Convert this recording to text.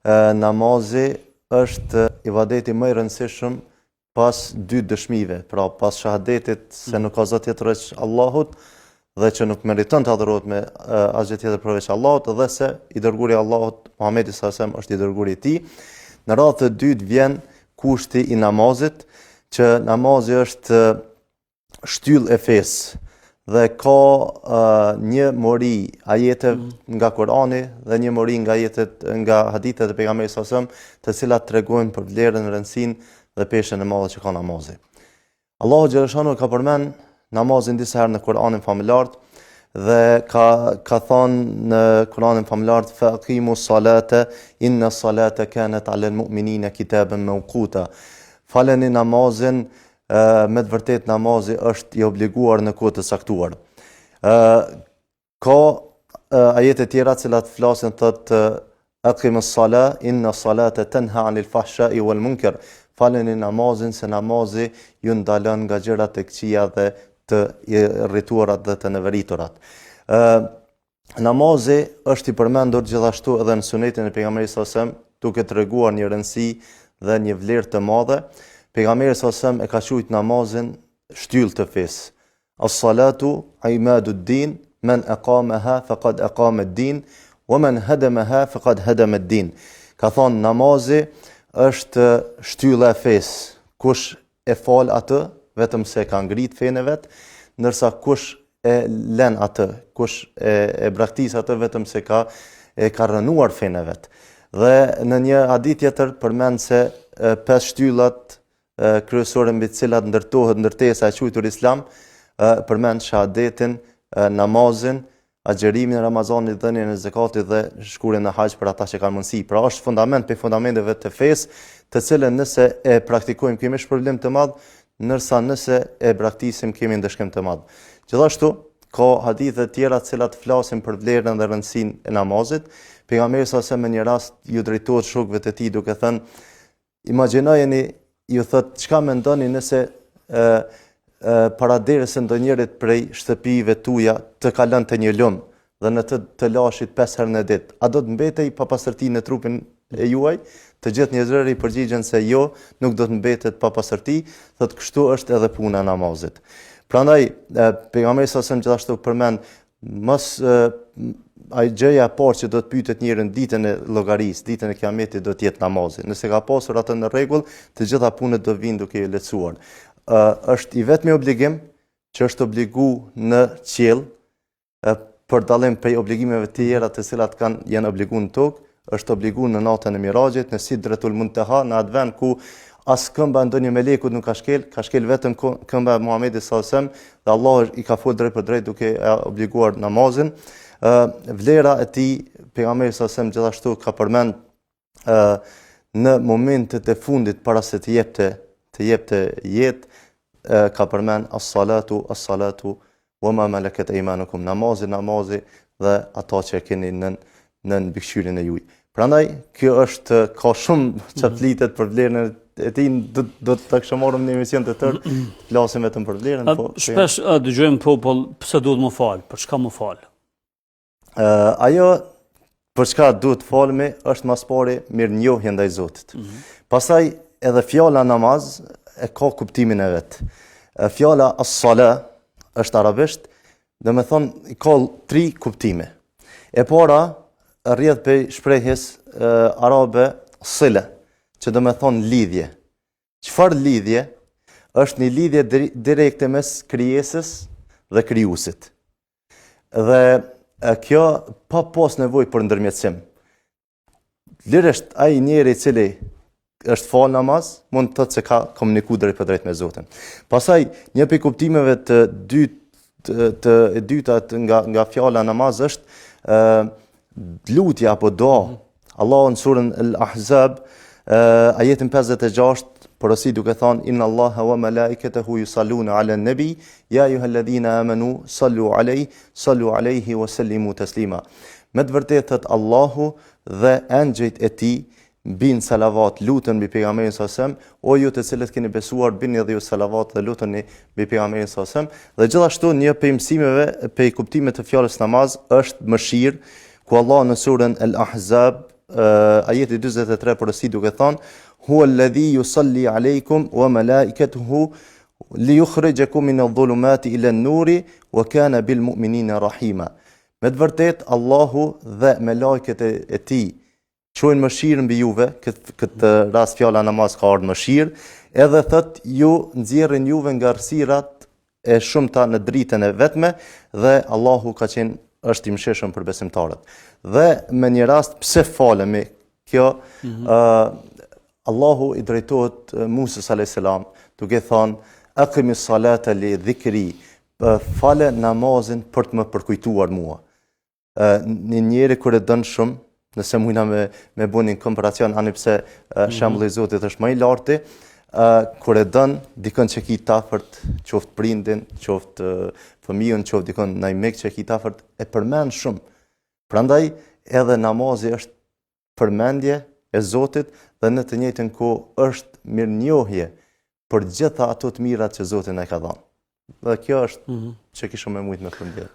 namazi është ibadeti më i rëndësishëm pas dy dëshmive, pra pas shahadetit se nuk ka zot tjetër veç Allahut dhe që nuk meriton të adhurohet me asgjë tjetër përveç Allahut dhe se i dërguari i Allahut Muhamedi sallallahu alaihi wasallam është i dërguari i tij. Në radhë të dytë vjen kushti i namazit, që namazi është shtyllë e fesë dhe ka një mori ajete nga Kurani dhe një mori nga nga hadithet e pejgamberit sallallahu alajhi wasallam, të cilat tregojnë për vlerën, rëndësinë dhe peshën e madhe që ka namazi. Allahu xhaleshanu ka përmend namazin disa herë në Kur'anin familjar dhe ka thënë në Kur'anin familjar fa aqimu salata inna salata kanat 'ala al-mu'minina kitaban mawquta. Faleni namazin, me të vërtet namazi është i obliguar në kohë të saktuar. Ka ajete tjera të cilat flasin thotë aqimus sala inna salata tanha 'anil fahsha'i wal munkar. Faleni namazin se namazi ju ndalon nga gjërat e këqija dhe të irrituarat dhe të neveriturat. Namazi është i përmendur gjithashtu edhe në sunetin e pejgamberit sallallahu alajhi wasallam, duke treguar një rëndësi dhe një vlerë të madhe. Pejgamberi sallallahu alajhi wasallam e ka quajtur namazin shtyllë të fesë. As-salatu imadu'd-din, man aqamaha faqad aqama ad-din, wa man hadamaha faqad hadama ad-din. Ka thonë namazi është shtylla e fesë. Kush e fal atë, vetëm se ka ngrit fenë vet, ndërsa kush e lën atë, kush e braktis atë, vetëm se ka rënuar fenë vet. Dhe në një hadith tjetër përmend se 5 shtyllat kryesore mbi të cilat ndërtohet ndërtesa e quajtur Islam, përmend shahadetin, namazin, agjerimin e Ramazanit, dhënien e zakatit dhe shkurjen në haxh për ata që kanë mundësi. Pra është fundament për fundamenteve të fesë, të cilën nëse e praktikojmë kemi shpërblim të madh, ndërsa nëse e braktisim kemi ndëshkim të madh. Gjithashtu ka hadithe tjera të cilat flasin për vlerën dhe rëndësinë e namazit. Pejgamberi sallallahu alajhi wasallam në një rast ju drejtohet shokëve të tij duke thënë: imagjinojeni, ju thot, çka mendoni nëse paraderës së ndonjërit prej shtëpive tuaja të kalon të një lum dhe në të lashit 5 herë në ditë, a do të mbetej papastërti në trupin e juaj? Të gjithë njerëzit i përgjigjen se jo, nuk do të mbetet papastërti, thot kështu është edhe puna e namazit. Prandaj pejgamberi sallallahu alajhi wasallam gjithashtu përmend mos ai gjëja e parë që do të pyetet njërin ditën e llogarisë, ditën e kiametit, do të jetë namazi. Nëse ka pasur atë në rregull, të gjitha punët do vinë duke i lehtësuar. Është i vetmi obligim që është obligu në qiell, për dallim prej obligimeve të tjera të cilat janë obliguar në tokë, është obliguar në natën e Miraxhit, në Sidratul Muntaha, në atë vend ku as këmba ndonjë melekut nuk ka shkel vetëm këmba e Muhamedit sallallahu alajhi wasallam, dhe Allah i ka folur drejt për drejt duke obliguar namazin. Vlera e tij pejgamberi sallallahu alajhi wasallam gjithashtu ka përmend në momentet e fundit para se të jepte jetë, ka përmend as-salatu wa ma malakat aymanukum, namazi dhe ata që keni në mbikëqyrjen e juaj. Prandaj kjo është ka shumë çaplitet për vlerën e tij, do të kishë marrëm në emision të tërë, flasim vetëm për vlerën, po shpesh dëgjojmë popull, pse duhet më fal, për çka më fal? Ajo për çka duhet falemi është mas pari mirënjohje ndaj Zotit. Pastaj edhe fjala namaz e ka kuptimin e vet. Fjala as-sala është arabisht, domethënë ka 3 kuptime. E para rrjedh prej shprehjes arabe sila, që domethënë lidhje. Çfarë lidhje? Është një lidhje direkte mes krijesës dhe krijuesit. Dhe kjo pa pas nevojë për ndërmjetësim. Lirisht ai njeri i cili është fal namaz, mund të thotë se ka komunikuar drejt për drejt me Zotin. Pastaj një prej kuptimeve të dyta nga fjala namaz është lutja apo dua. Allahu në surën Al-Ahzab, ajetin 56, porosi duke thënë: Inna Allaha wa malaikatahu yusalluna 'alan nabi, ya ayyuhalladhina amanu sallu 'alayhi wa sallimu taslima. Me të vërtetë thot Allahu dhe engjëjt e tij bin salavat, lutën mbi pejgamberin sallallahu alajhi wasallam, o ju të cilët keni besuar, bini dhe ju salavat dhe luteni mbi pejgamberin sallallahu alajhi wasallam. Dhe gjithashtu një prej mësimeve, prej kuptimeve të fjalës namaz është mëshirë, ku Allah në surën Al-Ahzab ajeti 43 përësi duke thonë, hua alladhi yusalli alejkum wa malaikatuhu li yukhrijakum min adh-dhulumati ila an-nuri wa kana bil mu'minina rahima. Me të vërtet, Allahu dhe me lajket e tij çojnë mëshirë mbi juve, këtë rast fjala namaz ka ardhur mëshirë, edhe thot ju nxjerrin juve nga errësirat e shumta në dritën e vetme dhe Allahu është i mëshirshëm për besimtarët. Dhe me një rast pse falemi kjo, Allahu i drejtohet Musës a.s. duke thënë aqimis salata li dhikri, fale namazin për të më përkujtuar mua. Një njeri kur e dën shumë, nëse mujna me bëni një komparacion, ani pse shembulli i Zotit është më i larti, kur e dën dikën që ki tafërt, qoftë prindin, qoftë fëmijën, qoftë dikën ndaj mik që ki tafërt, e përmend shumë. Prandaj edhe namazi është përmendje e Zotit dhe në të njëjtën kohë është mirënjohje për gjitha ato të mirat që Zoti na ka dhënë. Dhe kjo është që kisha më shumë me përmbledh.